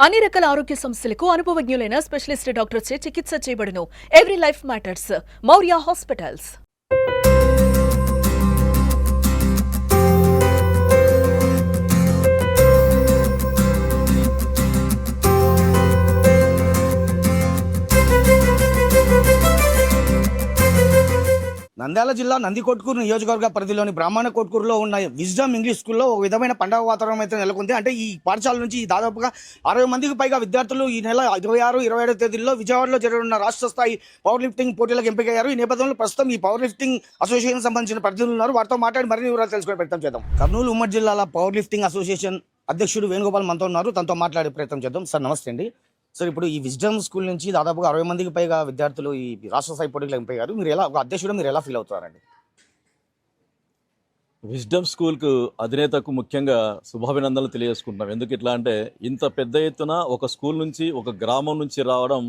అన్ని రకాల ఆరోగ్య సమస్యలకు అనుభవజ్ఞులైన స్పెషలిస్ట్ డాక్టర్చే చికిత్స చేయబడును. Every life matters. Maurya hospitals. Nandyal జిల్లా నందికొట్కూరు నియోజకవర్గ పరిధిలోని బ్రాహ్మణ కొట్కూరులో ఉన్న విజ్డమ్ ఇంగ్లీష్ స్కూల్లో ఒక విధమైన పండుగ వాతావరణం అయితే నెలకొంది. అంటే ఈ పాఠశాల నుంచి దాదాపుగా 60 మందికి పైగా విద్యార్థులు ఈ నెల 26, 27 తేదీల్లో విజయవాడలో జరగనున్న రాష్ట్ర స్థాయి పవర్ లిఫ్టింగ్ పోటీలకు ఎంపికయ్యారు. ఈ నేపథ్యంలో ప్రస్తుతం ఈ పవర్ లిఫ్టింగ్ అసోసియేషన్ సంబంధించిన ప్రతినిధులు ఉన్నారు. వారితో మాట్లాడి మరిన్ని వివరాలు తెలుసుకునే ప్రయత్నం చేద్దాం. కర్నూలు ఉమ్మడి జిల్లాల పవర్ లిఫ్టింగ్ అసోసియేషన్ అధ్యక్షుడు వేణుగోపాల్ మనతో ఉన్నారు. తనతో మాట్లాడే ప్రయత్నం చేద్దాం. సార్ నమస్తే అండి. సార్ ఇప్పుడు ఈ విజ్డమ్ స్కూల్ నుంచి దాదాపుగా 60 మందికి పైగా విద్యార్థులు ఈ రాష్ట్ర స్థాయి పోటీలకు ఎంపికయ్యారు. మీరు ఎలా ఒక అధ్యక్షుడు మీరు ఎలా ఫీల్ అవుతారండి? విజ్డమ్ స్కూల్కు అధినేతకు ముఖ్యంగా శుభాభినందనలు తెలియజేసుకుంటున్నాం. ఎందుకు ఇట్లా అంటే ఇంత పెద్ద ఎత్తున ఒక స్కూల్ నుంచి ఒక గ్రామం నుంచి రావడం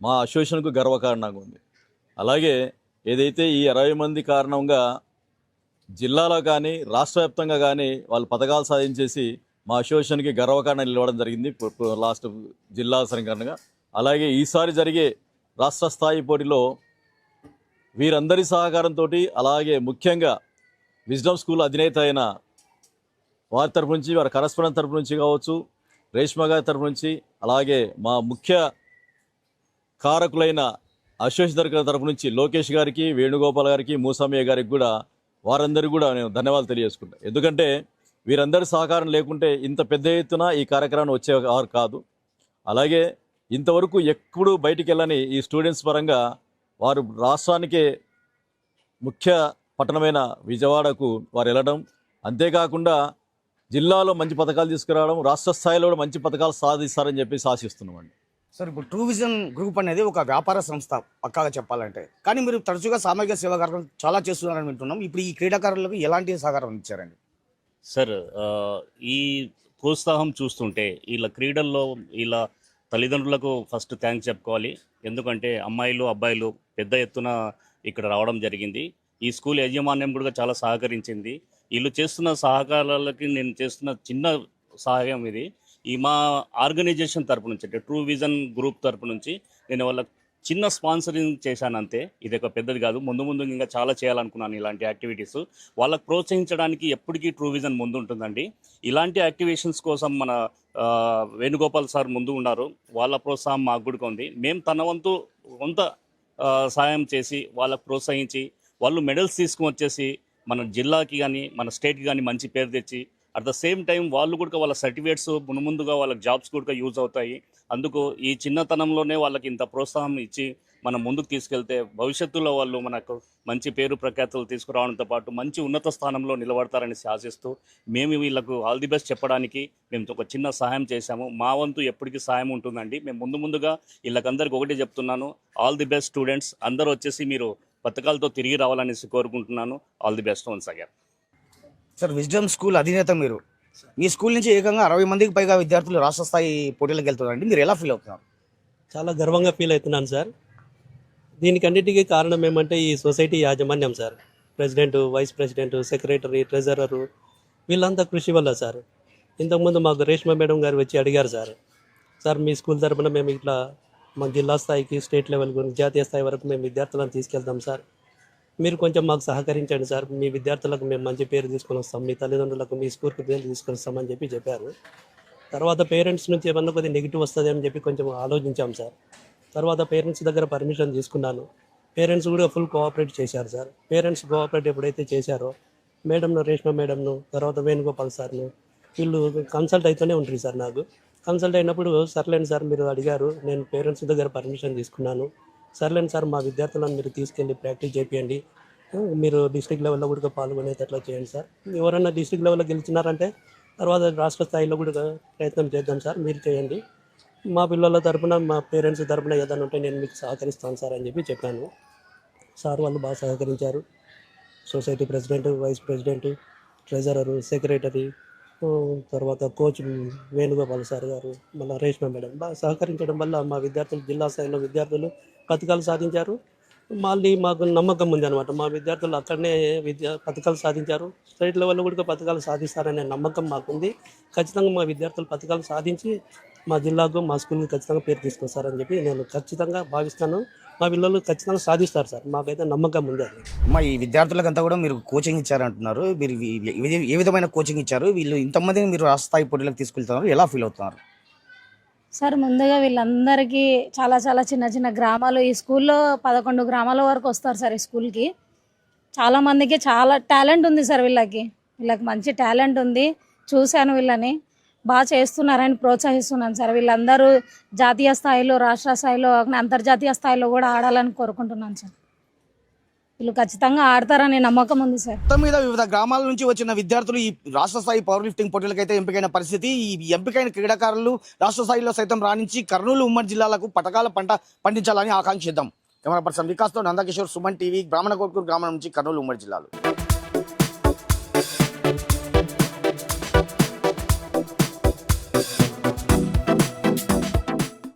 మా అసోసియేషన్కు గర్వకారణంగా ఉంది. అలాగే ఏదైతే ఈ 60 మంది కారణంగా జిల్లాలో కానీ రాష్ట్ర వ్యాప్తంగా కానీ వాళ్ళు పథకాలు సాధించేసి మా అసోసియేషన్కి గర్వకారణం నిలవడం జరిగింది లాస్ట్ జిల్లా సంఘటనగా. అలాగే ఈసారి జరిగే రాష్ట్ర స్థాయి పోటీలో వీరందరి సహకారంతో అలాగే ముఖ్యంగా విజ్డమ్ స్కూల్ అధినేత అయిన వారి తరపు నుంచి, వారి కరస్పాండెంట్ తరపు నుంచి కావచ్చు, రేష్మ గారి తరపు నుంచి, అలాగే మా ముఖ్య కారకులైన అసోసియేషన్ తరపు నుంచి లోకేష్ గారికి, వేణుగోపాల్ గారికి, మూసమ్మయ్య గారికి కూడా వారందరికీ కూడా నేను ధన్యవాదాలు తెలియజేసుకుంటాను. ఎందుకంటే వీరందరి సహకారం లేకుంటే ఇంత పెద్ద ఎత్తున ఈ కార్యక్రమాన్ని వచ్చేవారు కాదు. అలాగే ఇంతవరకు ఎప్పుడు బయటికి వెళ్ళని ఈ స్టూడెంట్స్ పరంగా వారు రాష్ట్రానికే ముఖ్య పట్టణమైన విజయవాడకు వారు వెళ్ళడం, అంతేకాకుండా జిల్లాలో మంచి పథకాలు తీసుకురావడం, రాష్ట్ర స్థాయిలో కూడా మంచి పథకాలు సాధిస్తారని చెప్పేసి ఆశిస్తున్నామండి. సార్ ఇప్పుడు ట్రూ విజన్ గ్రూప్ అనేది ఒక వ్యాపార సంస్థ పక్కాగా చెప్పాలంటే, కానీ మీరు తరచుగా సామాజిక సేవా కార్యక్రమం చాలా చేస్తున్నారని వింటున్నాం. ఇప్పుడు ఈ క్రీడాకారులకు ఎలాంటి సహకారం ఇచ్చారండి? సార్, ఈ ప్రోత్సాహం చూస్తుంటే వీళ్ళ క్రీడల్లో వీళ్ళ తల్లిదండ్రులకు ఫస్ట్ థ్యాంక్స్ చెప్పుకోవాలి. ఎందుకంటే అమ్మాయిలు అబ్బాయిలు పెద్ద ఎత్తున ఇక్కడ రావడం జరిగింది. ఈ స్కూల్ యాజమాన్యం కూడా చాలా సహకరించింది. వీళ్ళు చేస్తున్న సహకారాలకి నేను చేస్తున్న చిన్న సహాయం ఇది. ఈ మా ఆర్గనైజేషన్ తరపు నుంచి, అంటే ట్రూ విజన్ గ్రూప్ తరపు నుంచి నేను వాళ్ళకి చిన్న స్పాన్సరింగ్ చేశాను అంతే. ఇది ఒక పెద్దది కాదు. ముందు ముందు ఇంకా చాలా చేయాలనుకున్నాను ఇలాంటి యాక్టివిటీస్. వాళ్ళకి ప్రోత్సహించడానికి ఎప్పటికీ ట్రూ విజన్ ముందు ఉంటుందండి. ఇలాంటి యాక్టివేషన్స్ కోసం మన వేణుగోపాల్ సార్ ముందు ఉన్నారు. వాళ్ళ ప్రోత్సాహం మాకు కూడా ఉంది. మేము తన వంతు కొంత సాయం చేసి వాళ్ళకు ప్రోత్సహించి వాళ్ళు మెడల్స్ తీసుకుని వచ్చేసి మన జిల్లాకి కానీ మన స్టేట్కి కానీ మంచి పేరు తెచ్చి, అట్ ద సేమ్ టైం వాళ్ళు కూడా వాళ్ళ సర్టిఫికేట్స్ ముందుగా వాళ్ళకి జాబ్స్ కూడా యూజ్ అవుతాయి. అందుకు ఈ చిన్నతనంలోనే వాళ్ళకి ఇంత ప్రోత్సాహం ఇచ్చి మనం ముందుకు తీసుకెళ్తే భవిష్యత్తులో వాళ్ళు మనకు మంచి పేరు ప్రఖ్యాతులు తీసుకురావడంతో పాటు మంచి ఉన్నత స్థానంలో నిలబడతారని ఆశిస్తూ మేము వీళ్ళకు ఆల్ ది బెస్ట్ చెప్పడానికి మేము ఒక చిన్న సహాయం చేశాము. మా వంతు ఎప్పటికీ సహాయం ఉంటుందండి. మేము ముందుగా వీళ్ళకందరికీ ఒకటే చెప్తున్నాను, ఆల్ ది బెస్ట్ స్టూడెంట్స్. అందరూ వచ్చేసి మీరు పథకాలతో తిరిగి రావాలనేసి కోరుకుంటున్నాను. All the best once again. Sir wisdom school అధినేత మీరు, మీ స్కూల్ నుంచి ఏకంగా 60 మందికి పైగా విద్యార్థులు రాష్ట్ర స్థాయి పోటీలకు వెళ్తున్నారండి. మీరు ఎలా ఫీల్ అవుతున్నారు? చాలా గర్వంగా ఫీల్ అవుతున్నాను సార్. దీనికి అన్నిటికీ కారణం ఏమంటే ఈ సొసైటీ యాజమాన్యం sir. President, vice president, secretary, treasurer వీళ్ళంతా కృషి వల్ల సార్. ఇంతకుముందు మాకు రేష్మ మేడం గారు వచ్చి అడిగారు సార్ మీ స్కూల్ తరపున మేము ఇట్లా మా జిల్లా స్థాయికి, స్టేట్ లెవెల్ గురించి, జాతీయ స్థాయి వరకు మేము విద్యార్థులను తీసుకెళ్తాం సార్. మీరు కొంచెం మాకు సహకరించండి సార్. మీ విద్యార్థులకు మేము మంచి పేరు తీసుకొని వస్తాం, మీ తల్లిదండ్రులకు మీ స్కూల్కి పేరు తీసుకొని వస్తామని చెప్పారు. తర్వాత పేరెంట్స్ నుంచి ఏమన్నా కొద్దిగా నెగిటివ్ వస్తుంది అని చెప్పి కొంచెం ఆలోచించాం సార్. తర్వాత పేరెంట్స్ దగ్గర పర్మిషన్ తీసుకున్నాను. పేరెంట్స్ కూడా ఫుల్ కోఆపరేట్ చేశారు సార్. పేరెంట్స్ కోఆపరేట్ ఎప్పుడైతే చేశారో మేడంను, రేష్మ మేడంను, తర్వాత వేణుగోపాల్ సార్ను వీళ్ళు కన్సల్ట్ అవుతూనే ఉంటుంది సార్. నాకు కన్సల్ట్ అయినప్పుడు సర్లేండి సార్ మీరు అడిగారు, నేను పేరెంట్స్ దగ్గర పర్మిషన్ తీసుకున్నాను. సర్లేండి సార్ మా విద్యార్థులను మీరు తీసుకెళ్ళి ప్రాక్టీస్ చేయండి, మీరు డిస్ట్రిక్ట్ లెవెల్లో కూడా పాల్గొనేటట్లా చేయండి సార్. ఎవరైనా డిస్ట్రిక్ట్ లెవెల్లో గెలిచినారంటే తర్వాత రాష్ట్ర స్థాయిలో కూడా ప్రయత్నం చేద్దాం సార్, మీరు చేయండి. మా పిల్లల తరపున, మా పేరెంట్స్ తరపున ఏదైనా ఉంటే నేను మీకు సహకరిస్తాను సార్ అని చెప్పాను. సార్ వాళ్ళు బాగా సహకరించారు. Society president, vice president, treasurer, secretary, తర్వాత కోచ్ వేణుగోపాల్ సార్ గారు, మళ్ళీ రేష్మ మేడం బాగా సహకరించడం వల్ల మా విద్యార్థులు జిల్లా స్థాయిలో విద్యార్థులు పథకాలు సాధించారు. మళ్ళీ మాకు నమ్మకం ఉంది అనమాట. మా విద్యార్థులు అక్కడనే పథకాలు సాధించారు. స్టేట్ లెవెల్లో కూడా పథకాలు సాధిస్తారనే నమ్మకం మాకుంది. ఖచ్చితంగా మా విద్యార్థులు పథకాలు సాధించి మా జిల్లాకు మా స్కూల్కి ఖచ్చితంగా పేరు తీసుకొస్తారని చెప్పి నేను ఖచ్చితంగా భావిస్తాను. మా పిల్లలు ఖచ్చితంగా సాధిస్తారు సార్, మాకైతే నమ్మకం ఉంది అది. అమ్మ ఈ విద్యార్థులకంతా కూడా మీరు కోచింగ్ ఇచ్చారంటున్నారు. మీరు ఏ విధమైన కోచింగ్ ఇచ్చారు? వీళ్ళు ఇంతమందిని మీరు రాష్ట్ర స్థాయి పోటీలకు తీసుకెళ్తున్నారు, ఎలా ఫీల్ అవుతున్నారు? సార్ ముందుగా వీళ్ళందరికీ చాలా చాలా చిన్న చిన్న గ్రామాలు, ఈ స్కూల్లో 11 గ్రామాల వరకు వస్తారు సార్ ఈ స్కూల్కి. చాలా మందికి చాలా టాలెంట్ ఉంది సార్, వీళ్ళకి మంచి టాలెంట్ ఉంది. చూశాను, వీళ్ళని బాగా చేస్తున్నారని ప్రోత్సహిస్తున్నాను సార్. వీళ్ళందరూ జాతీయ స్థాయిలో, రాష్ట్ర స్థాయిలో, అంతర్జాతీయ స్థాయిలో కూడా ఆడాలని కోరుకుంటున్నాను సార్. వీళ్ళు ఖచ్చితంగా ఆడతారనే నమ్మకం ఉంది సార్. మొత్తం మీద వివిధ గ్రామాల నుంచి వచ్చిన విద్యార్థులు ఈ రాష్ట్ర స్థాయి పవర్ లిఫ్టింగ్ పోటీలకైతే ఎంపికైన పరిస్థితి. ఈ ఎంపికైన క్రీడాకారులు రాష్ట్ర స్థాయిలో సైతం రాణించి కర్నూలు ఉమ్మడి జిల్లాలకు పథకాల పంట పండించాలని ఆకాంక్షిద్దాం. కెమెరా పర్సన్ వికాస్తో నందకిషోర్, సుమన్ టీవీ, బ్రాహ్మణ కోట్కూరు గ్రామం నుంచి కర్నూలు ఉమ్మడి జిల్లాలో.